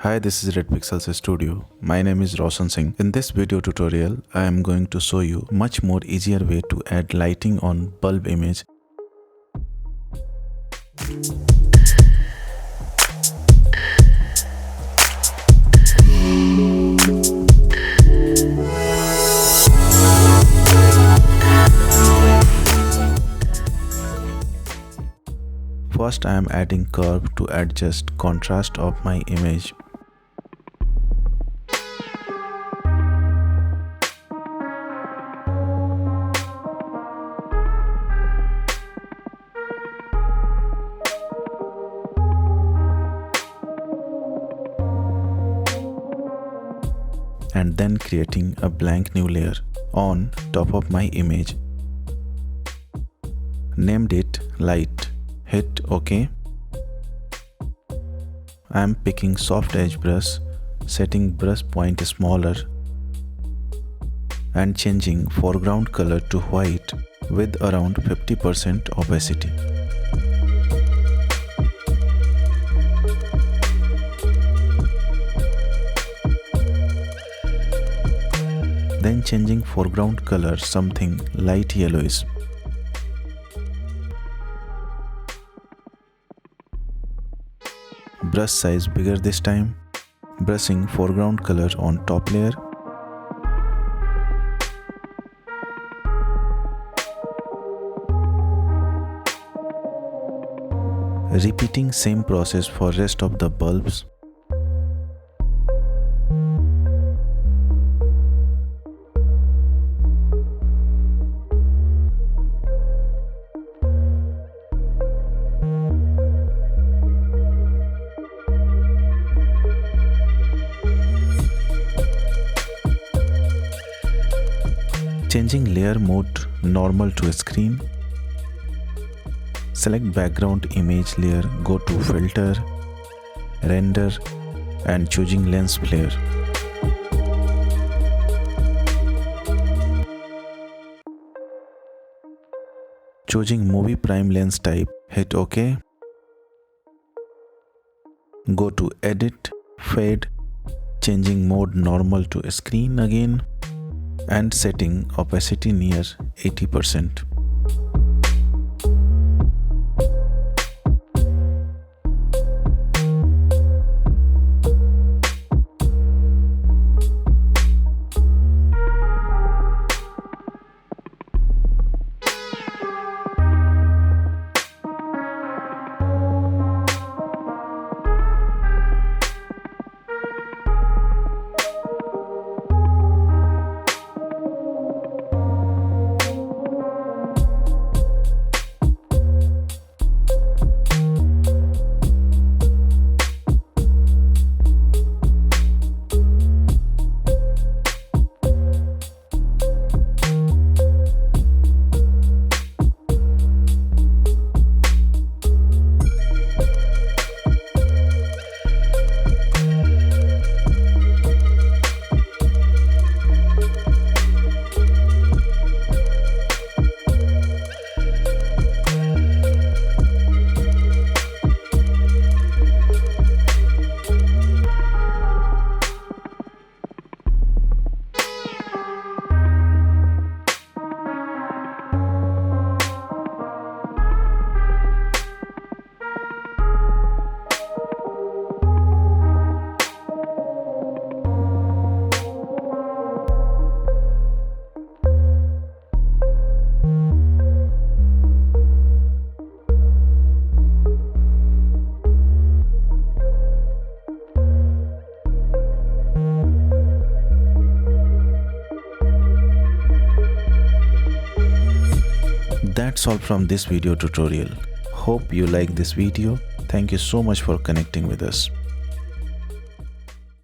Hi, this is Red Pixels Studio. My name is Roshan Singh. In this video tutorial, I am going to show you much more easier way to add lighting on bulb image. First, I am adding curve to adjust contrast of my image. And then creating a blank new layer on top of my image. Named it light. Hit OK. I am picking soft edge brush, setting brush point smaller and changing foreground color to white with around 50% opacity. Then changing foreground color something light yellowish. Brush size bigger this time. Brushing foreground color on top layer. Repeating same process for rest of the bulbs. Changing layer mode normal to screen. Select background image layer, go to filter, render and choosing lens flare. Choosing movie prime lens type, hit OK. Go to edit, fade, changing mode normal to screen again and setting opacity near 80%. That's all from this video tutorial. Hope you like this video. Thank you so much for connecting with us.